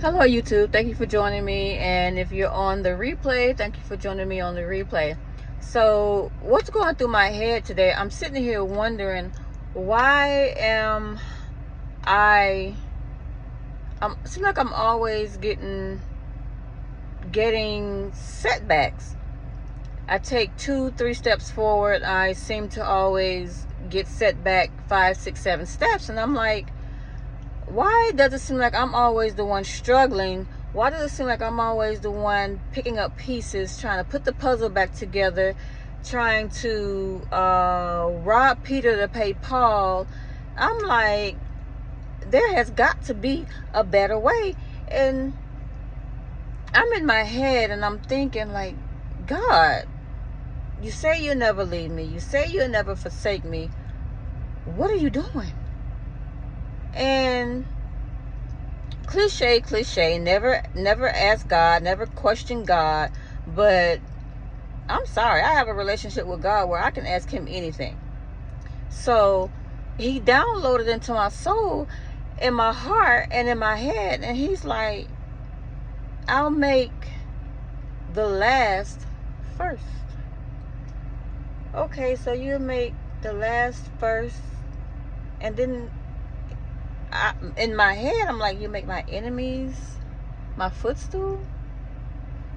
Hello YouTube, thank you for joining me, and if you're on the replay, thank you for joining me on the replay. So what's going through my head today, I'm sitting here wondering, why am I seem like I'm always getting setbacks. I take 2-3 steps forward, I seem to always get set back 5-6-7 steps, and I'm like, why does it seem like I'm always the one struggling? Why does it seem like I'm always the one picking up pieces, trying to put the puzzle back together, trying to rob Peter to pay Paul? I'm like, there has got to be a better way. And I'm in my head and I'm thinking like, God, you say you'll never leave me. You say you'll never forsake me. What are you doing? And cliche, never ask God, never question God, but I'm sorry, I have a relationship with God where I can ask him anything. So he downloaded into my soul, in my heart, and in my head, and he's like, I'll make the last first. Okay, so you make the last first, and then in my head, I'm like, you make my enemies my footstool?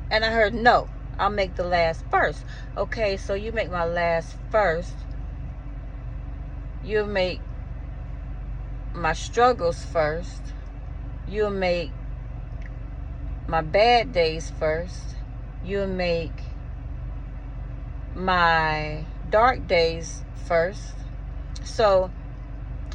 And I heard, no, I'll make the last first. Okay, so you make my last first. You'll make my struggles first. You'll make my bad days first. You'll make my dark days first. So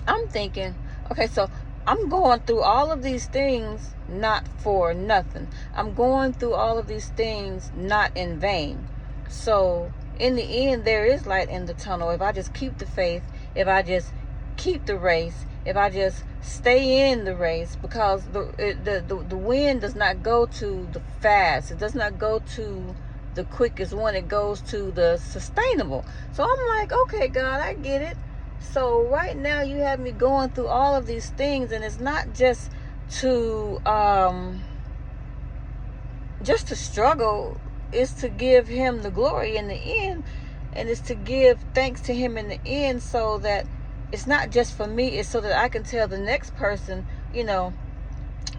I'm thinking, okay, so I'm going through all of these things not for nothing. I'm going through all of these things not in vain. So in the end, there is light in the tunnel if I just keep the faith, if I just keep the race, if I just stay in the race, because the wind does not go to the fast. It does not go to the quickest one. It goes to the sustainable. So I'm like, okay, God, I get it. So right now you have me going through all of these things, and it's not just to struggle. It's to give him the glory in the end, and it's to give thanks to him in the end, so that it's not just for me, it's so that I can tell the next person,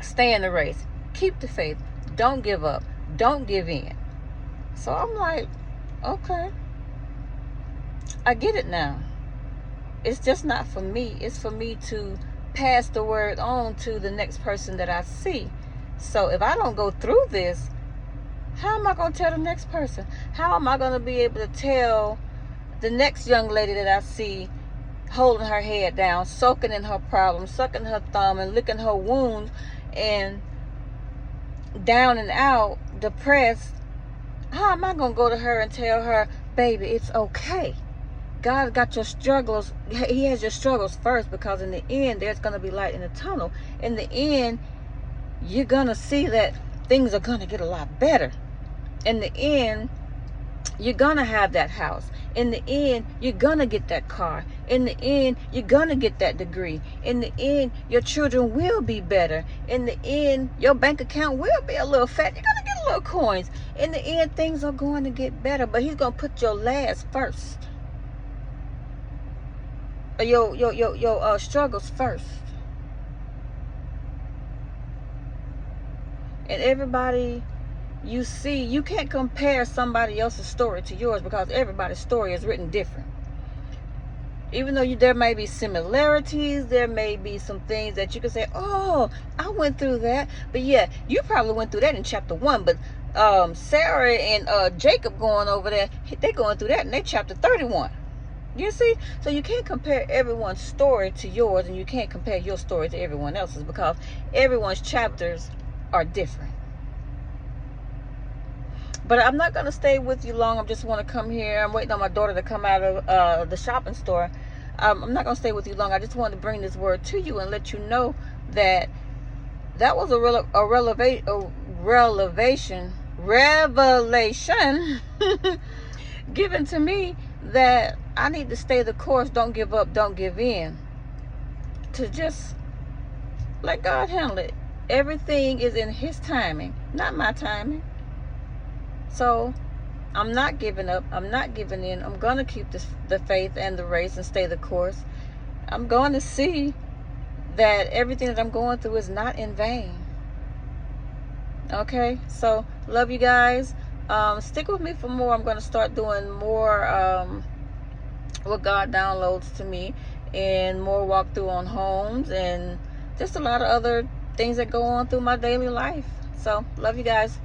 stay in the race, keep the faith, don't give up, don't give in. So I'm like, okay, I get it now. It's just not for me. It's for me to pass the word on to the next person that I see. So if I don't go through this, how am I going to tell the next person? How am I going to be able to tell the next young lady that I see holding her head down, soaking in her problems, sucking her thumb and licking her wounds, and down and out, depressed? How am I going to go to her and tell her, baby, it's okay? God got your struggles. He has your struggles first, because in the end, there's going to be light in the tunnel. In the end, you're going to see that things are going to get a lot better. In the end, you're going to have that house. In the end, you're going to get that car. In the end, you're going to get that degree. In the end, your children will be better. In the end, your bank account will be a little fat. You're going to get a little coins. In the end, things are going to get better. But he's going to put your last first. Your struggles first. And everybody you see, you can't compare somebody else's story to yours, because everybody's story is written different. Even though there may be similarities, there may be some things that you can say, oh, I went through that. But yeah, you probably went through that in chapter 1. But Sarah and Jacob going over there, they're going through that in their chapter 31. You see? So you can't compare everyone's story to yours, and you can't compare your story to everyone else's, because everyone's chapters are different. But I'm not going to stay with you long. I just want to come here. I'm waiting on my daughter to come out of the shopping store. I'm not going to stay with you long. I just wanted to bring this word to you and let you know that was a revelation given to me, that I need to stay the course, don't give up, don't give in, to just let God handle it. Everything is in His timing, not my timing. So I'm not giving up. I'm not giving in. I'm going to keep the faith and the race and stay the course. I'm going to see that everything that I'm going through is not in vain. Okay, so love you guys. Stick with me for more. I'm going to start doing more what God downloads to me, and more walkthrough on homes, and just a lot of other things that go on through my daily life. So love you guys.